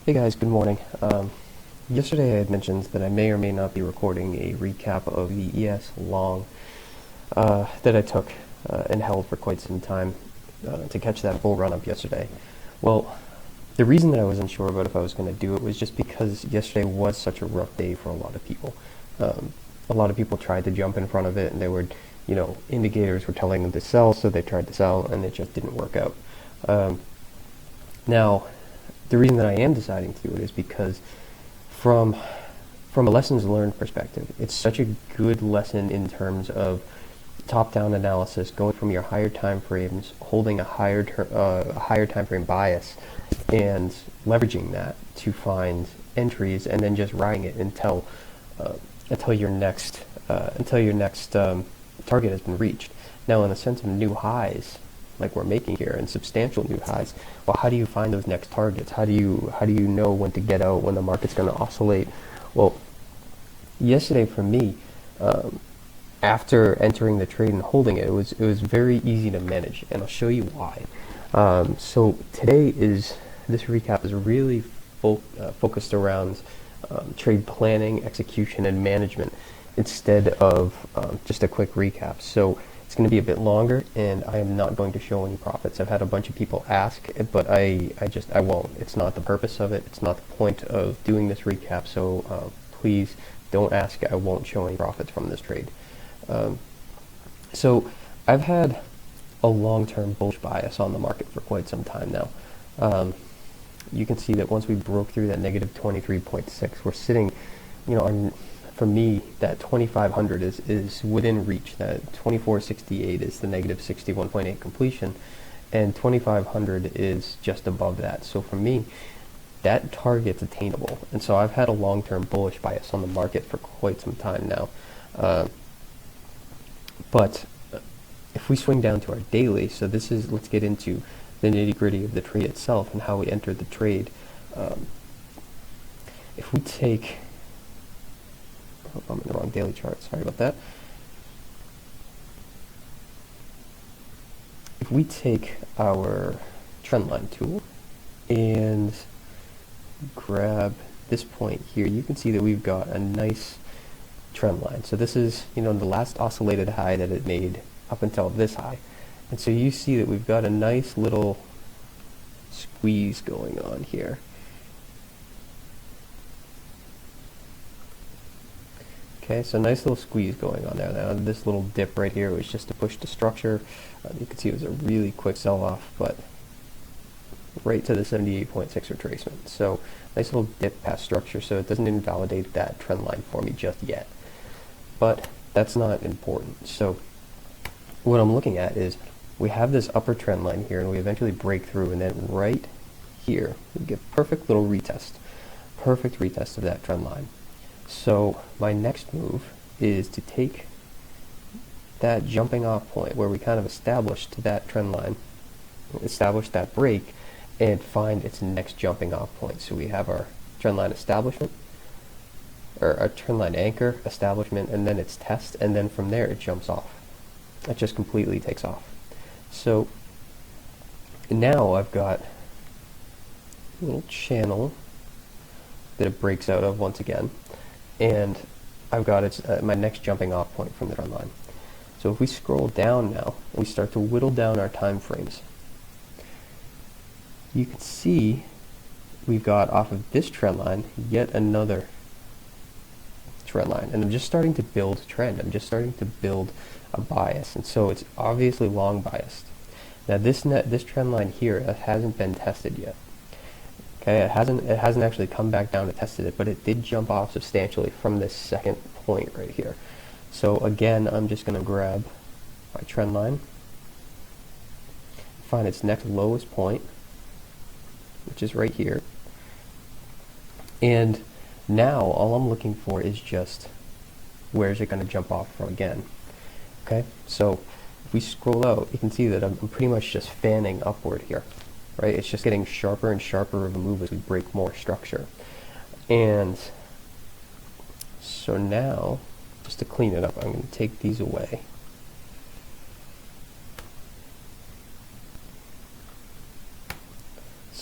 Hey guys, good morning. Yesterday I had mentioned that I may or may not be recording a recap of the ES long that I took and held for quite some time to catch that bull run up yesterday. Well, the reason that I wasn't sure about if I was going to do it was just because yesterday was such a rough day for a lot of people. A lot of people tried to jump in front of it, and they were, indicators were telling them to sell, so they tried to sell, and it just didn't work out. Now, the reason that I am deciding to do it is because from a lessons learned perspective, it's such a good lesson in terms of top-down analysis, going from your higher time frames, holding a higher time frame bias, and leveraging that to find entries, and then just riding it until your next target has been reached. Now, in the sense of new highs, like we're making here, and substantial new highs, well, how do you find those next targets? How do you know when to get out, when the market's going to oscillate? Well, yesterday for me, after entering the trade and holding it, it was very easy to manage, and I'll show you why. So this recap is really focused around trade planning, execution, and management instead of just a quick recap. So it's going to be a bit longer, and I am not going to show any profits. I've had a bunch of people ask, but I won't. It's not the purpose of it. It's not the point of doing this recap, so please don't ask. I won't show any profits from this trade. So I've had a long-term bullish bias on the market for quite some time now. You can see that once we broke through that negative 23.6, we're sitting, for me, that 2500 is within reach. That 2468 is the negative 61.8 completion, and 2500 is just above that. So for me, that target's attainable. And so I've had a long-term bullish bias on the market for quite some time now. But if we swing down to our daily, so let's get into the nitty-gritty of the trade itself and how we entered the trade. If we take, I'm in the wrong daily chart, sorry about that. If we take our trendline tool and grab this point here, you can see that we've got a nice trend line. So this is, the last oscillated high that it made up until this high. And so you see that we've got a nice little squeeze going on here. Okay, so nice little squeeze going on there. Now this little dip right here was just to push the structure. You can see it was a really quick sell-off, but right to the 78.6 retracement. So nice little dip past structure, so it doesn't invalidate that trend line for me just yet. But that's not important. So what I'm looking at is we have this upper trend line here, and we eventually break through, and then right here we get perfect little retest. Perfect retest of that trend line. So my next move is to take that jumping off point where we kind of established that trend line, establish that break, and find its next jumping off point. So we have our trend line establishment, or a trend line anchor, establishment, and then its test, and then from there it jumps off. It just completely takes off. So now I've got a little channel that it breaks out of once again, and I've got my next jumping off point from the trend line. So if we scroll down now, and we start to whittle down our time frames, you can see we've got off of this trend line yet another trend line, and I'm just starting to build a trend. I'm just starting to build a bias, and so it's obviously long biased. Now this trend line here hasn't been tested yet. Okay, it hasn't actually come back down to tested it, but it did jump off substantially from this second point right here. So again, I'm just going to grab my trend line, find its next lowest point, which is right here, and now all I'm looking for is just where is it going to jump off from again. Okay, so if we scroll out, you can see that I'm pretty much just fanning upward here, right? It's just getting sharper and sharper of a move as we break more structure. And so now, just to clean it up, I'm going to take these away.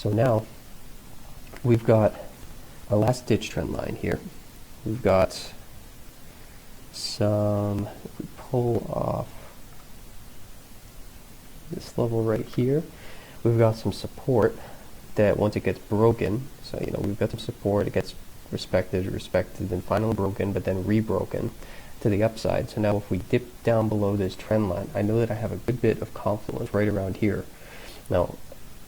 So now we've got our last ditch trend line here. We've got some, if we pull off this level right here, we've got some support that once it gets broken, so we've got some support, it gets respected, then finally broken, but then rebroken to the upside. So now if we dip down below this trend line, I know that I have a good bit of confluence right around here. Now,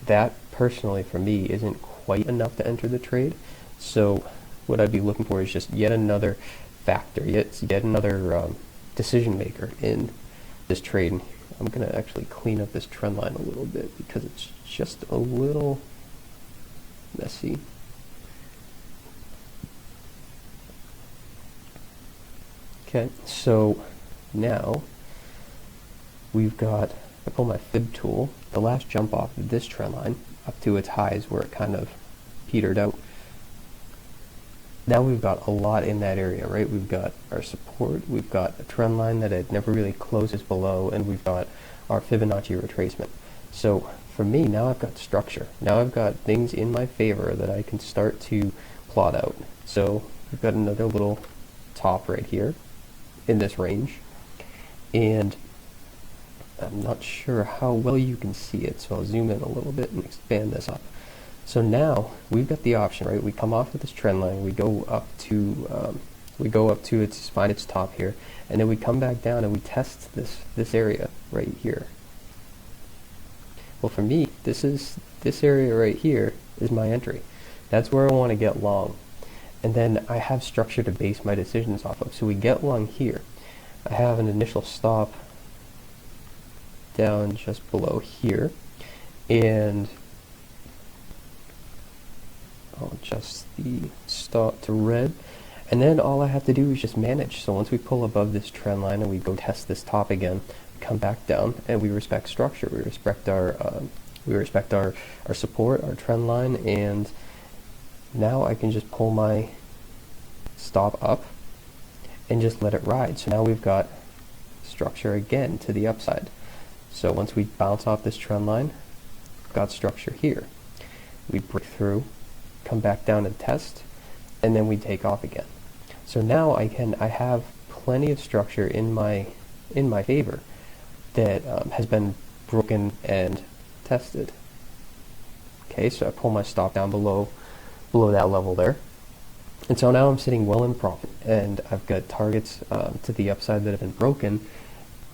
that personally for me isn't quite enough to enter the trade. So what I'd be looking for is just yet another factor, yet another decision maker in this trade. I'm going to actually clean up this trend line a little bit because it's just a little messy. Okay, so now we've got, I pull my fib tool, the last jump off of this trend line up to its highs where it kind of petered out. Now we've got a lot in that area, right? We've got our support, we've got a trend line that it never really closes below, and we've got our Fibonacci retracement. So for me, now I've got structure. Now I've got things in my favor that I can start to plot out. So we've got another little top right here in this range, and I'm not sure how well you can see it, so I'll zoom in a little bit and expand this up. So now we've got the option, right? We come off of this trend line, we go up to its find its top here, and then we come back down and we test this area right here. Well, for me, this area right here is my entry. That's where I want to get long, and then I have structure to base my decisions off of. So we get long here. I have an initial stop down just below here, and I'll adjust the stop to red, and then all I have to do is just manage. So once we pull above this trend line and we go test this top again, we come back down and we respect structure. We respect our support, our trend line, and now I can just pull my stop up and just let it ride. So now we've got structure again to the upside. So once we bounce off this trend line, we've got structure here. We break through, come back down and test, and then we take off again. So now I have plenty of structure in my favor that has been broken and tested. Okay, so I pull my stop down below that level there, and so now I'm sitting well in profit, and I've got targets to the upside that have been broken.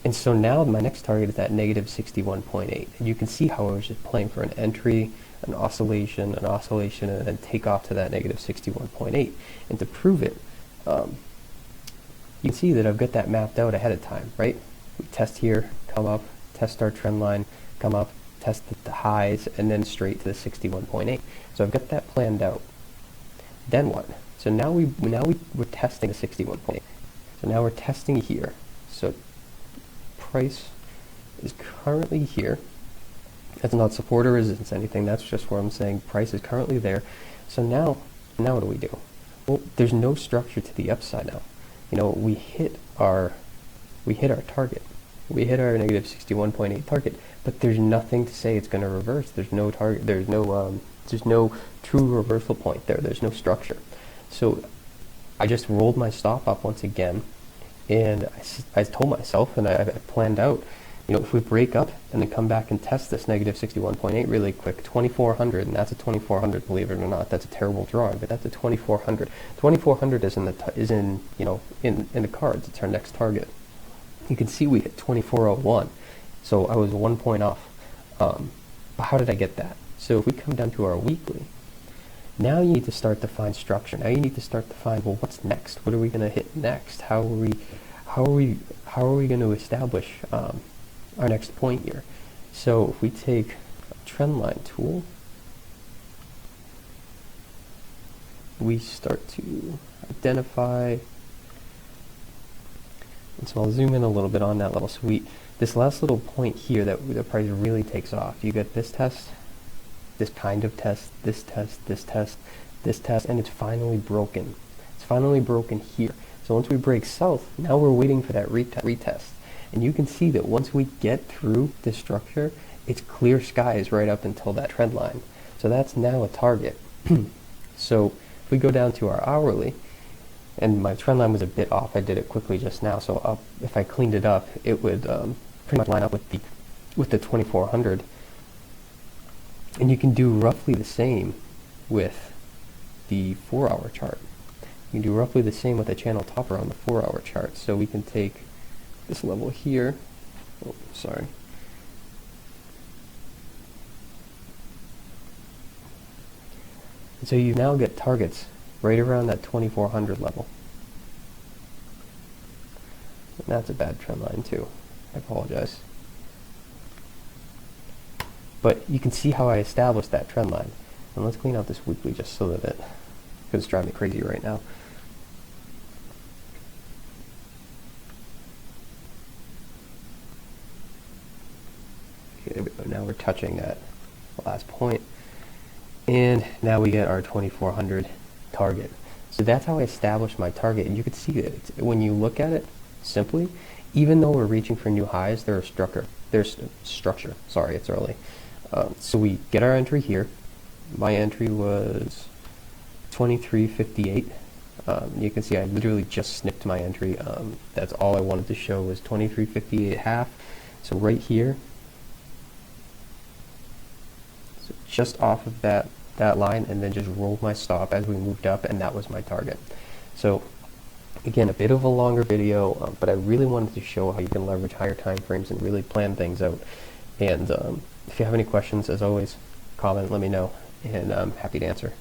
And so now my next target is at negative 61.8, and you can see how I was just playing for an entry, an oscillation, and then take off to that negative 61.8. And to prove it, you can see that I've got that mapped out ahead of time, right? We test here, come up, test our trend line, come up, test the highs, and then straight to the 61.8. So I've got that planned out. Then what? So now we're testing the 61.8. So now we're testing here. So price is currently here. That's not support or resistance anything, that's just where I'm saying price is currently there. So now what do we do? Well, there's no structure to the upside now. We hit our target. We hit our negative 61.8 target, but there's nothing to say it's going to reverse. There's no target, there's no true reversal point there. There's no structure. So I just rolled my stop up once again, and I told myself, and I planned out, if we break up and then come back and test this negative 61.8 really quick, 2400, and that's a 2400, believe it or not. That's a terrible drawing, but that's a 2400. 2400 is in the cards. It's our next target. You can see we hit 2401, so I was 1 point off. But how did I get that? So if we come down to our weekly, now you need to start to find structure. Now you need to start to find, well, what's next? What are we going to hit next? How are we going to establish our next point here? So if we take a trend line tool, we start to identify, and so I'll zoom in a little bit on that level. So this last little point here that the price really takes off, you get this test, this kind of test, this test, this test, this test, and it's finally broken. It's finally broken here. So once we break south, now we're waiting for that retest. And you can see that once we get through this structure, it's clear skies right up until that trend line. So that's now a target. So if we go down to our hourly, and my trend line was a bit off, I did it quickly just now, so if I cleaned it up, it would pretty much line up with the 2400. And you can do roughly the same with the 4-hour chart. You can do roughly the same with a channel topper on the 4-hour chart. So we can take this level here. Oh, sorry. And so you now get targets right around that 2400 level. And that's a bad trend line too. I apologize. But you can see how I established that trend line. And let's clean out this weekly just so that because it's driving me crazy right now. Okay, there we go. Now we're touching that last point. And now we get our 2400 target. So that's how I established my target. And you can see that when you look at it simply, even though we're reaching for new highs, there's structure. Sorry, it's early. So we get our entry here. My entry was 2358. You can see I literally just snipped my entry. That's all I wanted to show was 2358 half. So right here, so just off of that line, and then just rolled my stop as we moved up, and that was my target. So again, a bit of a longer video, but I really wanted to show how you can leverage higher time frames and really plan things out. And if you have any questions, as always, comment, let me know, and I'm happy to answer.